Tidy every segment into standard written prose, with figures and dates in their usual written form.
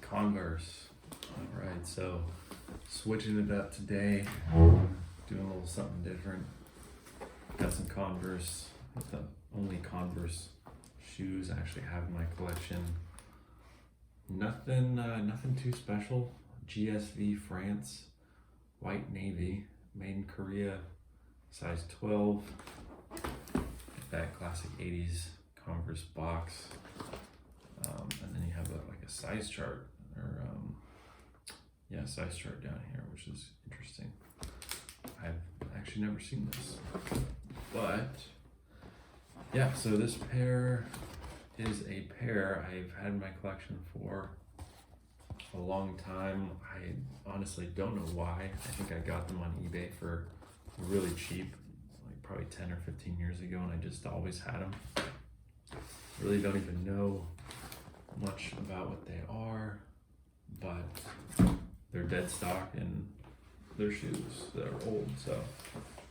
Converse. All right, so switching it up today, doing a little something different. Got some Converse, the only Converse shoes I actually have in my collection. Nothing too special. GSV France, white navy, made in Korea, size 12. That classic 80s Converse box. And then you have a size chart, or size chart down here, which is interesting. I've actually never seen this, but yeah. So this pair is a pair I've had in my collection for a long time. I honestly don't know why. I think I got them on eBay for really cheap, like probably 10 or 15 years ago, and I just always had them. Really don't even know much about what they are, but they're dead stock and they're shoes that are old, so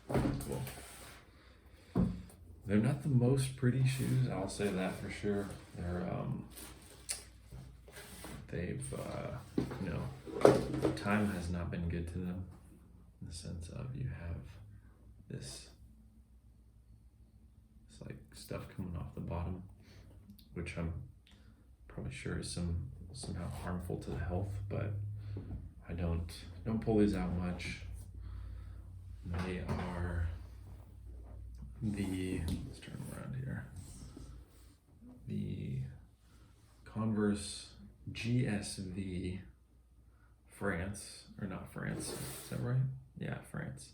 cool. They're not the most pretty shoes, I'll say that for sure. Time has not been good to them, in the sense of you have this like stuff coming off the bottom, which I'm probably sure is somehow harmful to the health, but I don't pull these out much. They are let's turn them around here, the Converse GSV France, or not France, is that right? Yeah, France.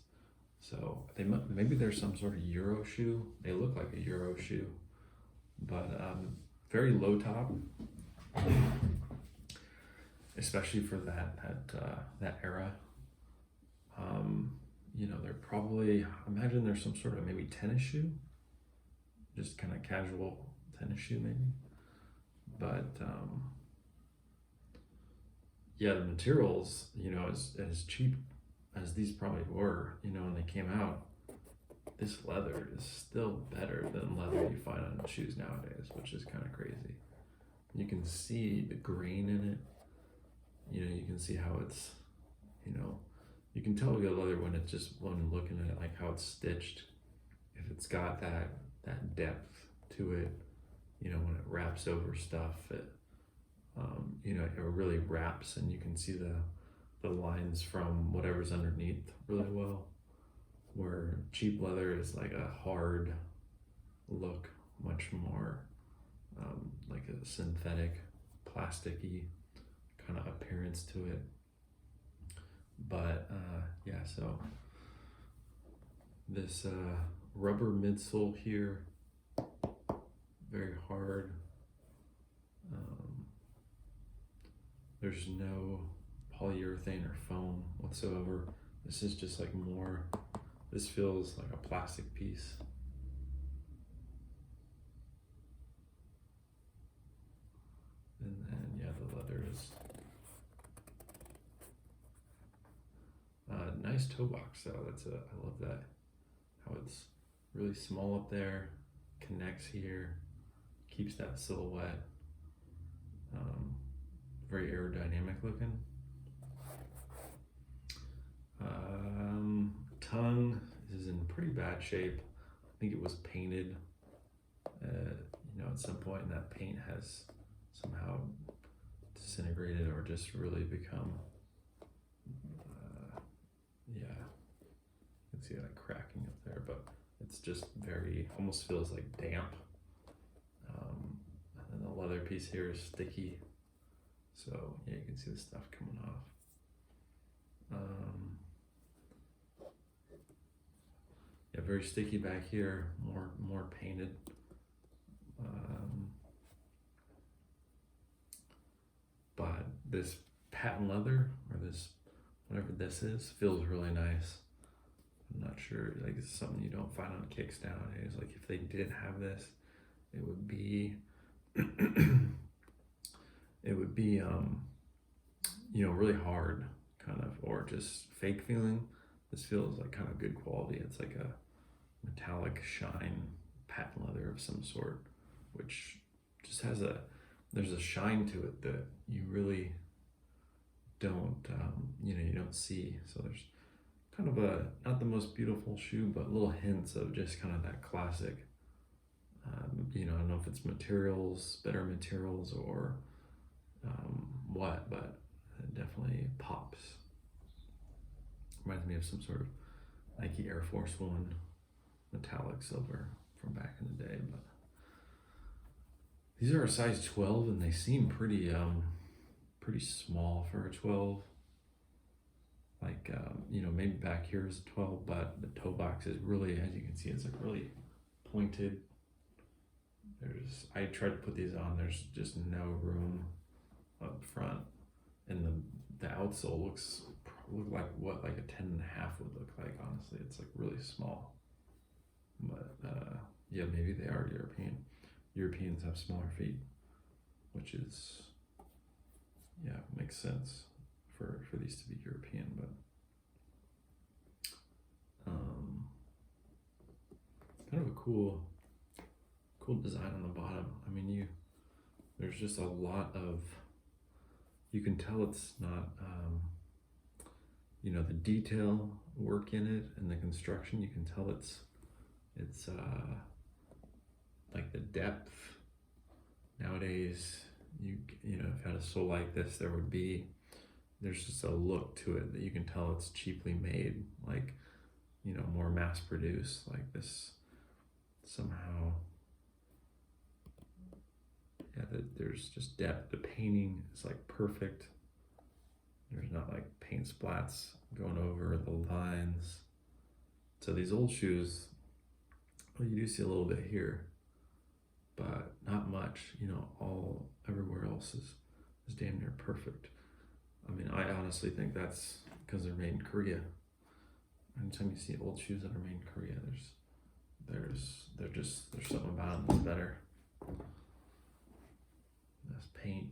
So maybe there's some sort of Euro shoe. They look like a Euro shoe, but very low top, especially for that era. They're probably, imagine there's some sort of maybe tennis shoe, just kind of casual tennis shoe maybe. But the materials, as cheap as these probably were, when they came out, this leather is still better than leather you find on shoes nowadays, which is kind of crazy. You can see the grain in it. You can see how it's, you can tell good leather when looking at it, like how it's stitched. If it's got that depth to it, when it wraps over stuff, it really wraps, and you can see the lines from whatever's underneath really well. Where cheap leather is like a hard look, much more like a synthetic, plasticky kind of appearance to it. But so this rubber midsole here, very hard. There's no polyurethane or foam whatsoever. This is just like this feels like a plastic piece. And then the leather is nice toe box though. I love that. How it's really small up there, connects here, keeps that silhouette. Very aerodynamic looking. Tongue is in pretty bad shape. I think it was painted, at some point, and that paint has somehow disintegrated or just really become, you can see that cracking up there, but it's just almost feels like damp. And then the leather piece here is sticky. So you can see the stuff coming off. Very sticky back here, more painted. But this patent leather, or this, whatever this is, feels really nice. I'm not sure, like it's something you don't find on kicks nowadays. Like if they did have this, it would be really hard, kind of, or just fake feeling. This feels like kind of good quality. It's like a metallic shine patent leather of some sort, which just there's a shine to it that you really don't you don't see. So there's kind of a not the most beautiful shoe, but little hints of just kind of that classic. I don't know if it's materials, better materials, or what, but it definitely pops. Reminds me of some sort of Nike Air Force One metallic silver from back in the day. But these are a size 12, and they seem pretty small for a 12. Like maybe back here is a 12, but the toe box is really, as you can see, it's like really pointed. I tried to put these on. There's just no room up front, and the outsole look like what like a 10 and a half would look like. Honestly, it's like really small. But yeah, maybe they are European. Europeans have smaller feet, which is makes sense for these to be European. But kind of a cool design on the bottom. I mean, there's just a lot of, you can tell it's not the detail work in it and the construction. You can tell it's like the depth. Nowadays, if you had a sole like this, there's just a look to it that you can tell it's cheaply made, like more mass produced. Like this somehow, that there's just depth. The painting is like perfect. There's not like paint splats going over the lines. So these old shoes, well, you do see a little bit here, but not much. Everywhere else is damn near perfect. I mean, I honestly think that's because they're made in Korea. Anytime you see old shoes that are made in Korea, there's something about them that's better. That's paint.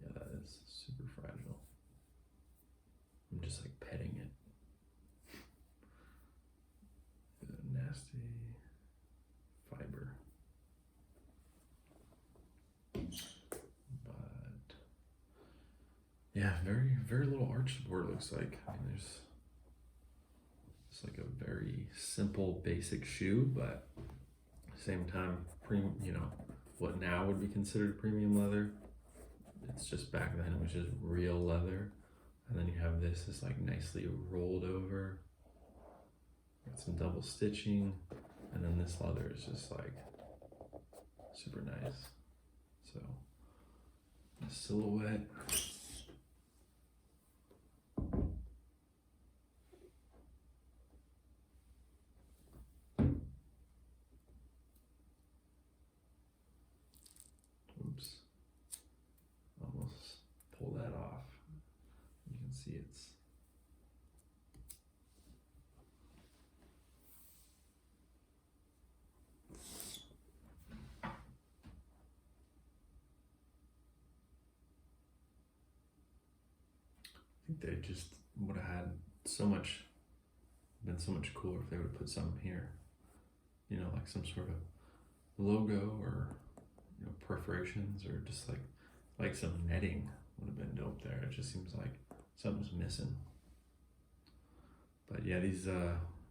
Yeah, that is super fragile. I'm just like petting it. Nasty fiber. But yeah, very, very little arch support, it looks like. I mean, it's like a very simple, basic shoe, but at the same time, what now would be considered premium leather. It's just back then it was just real leather. And then you have this is like nicely rolled over. Got some double stitching. And then this leather is just like super nice. So, a silhouette. Oops. Almost pull that off. You can see it's I think they just would have had been so much cooler if they would have put something here. Like some sort of logo or perforations, or just like some netting would have been dope there. It just seems like something's missing. But yeah, these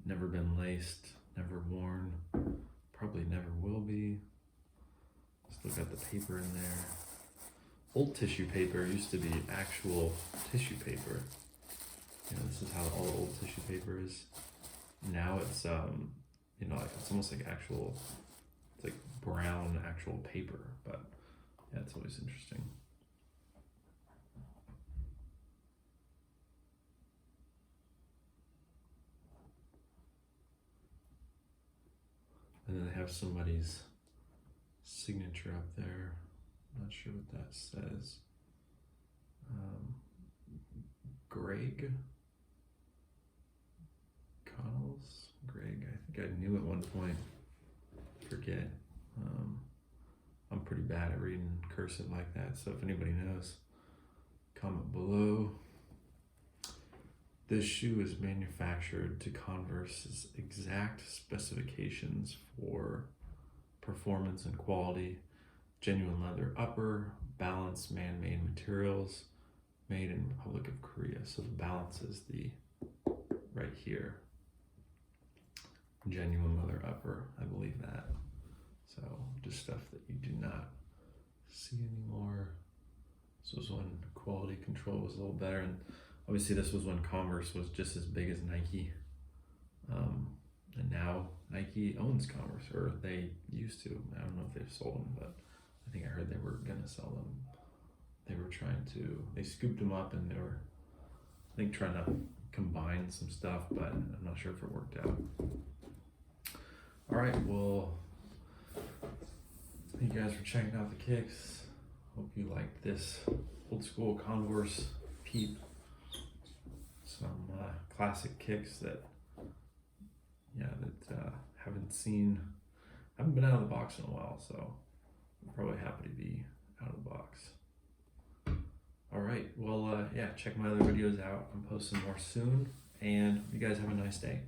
never been laced, never worn, probably never will be. Just look at the paper in there. Old tissue paper used to be actual tissue paper. This is how all old tissue paper is. Now it's like it's almost like actual, it's like brown actual paper. But yeah, it's always interesting. And then they have somebody's signature up there. I'm not sure what that says. Greg Connells? Greg, I think I knew at one point. Forget. I'm pretty bad at reading cursive like that, so if anybody knows, comment below. This shoe is manufactured to Converse's exact specifications for performance and quality. genuine leather upper, Balance man-made materials, made in Republic of Korea. So the Balance is the right here. Genuine leather upper, I believe that. So just stuff that you do not see anymore. This was when quality control was a little better, and obviously this was when Converse was just as big as Nike. And now Nike owns Converse, or they used to. I don't know if they've sold them, but I think I heard they were gonna sell them. They scooped them up, and they were, I think, trying to combine some stuff, but I'm not sure if it worked out. All right, well, thank you guys for checking out the kicks. Hope you liked this old school Converse peep. Some classic kicks that haven't been out of the box in a while, so I'm probably happy to be out of the box. All right, well, check my other videos out. I'm posting more soon, and you guys have a nice day.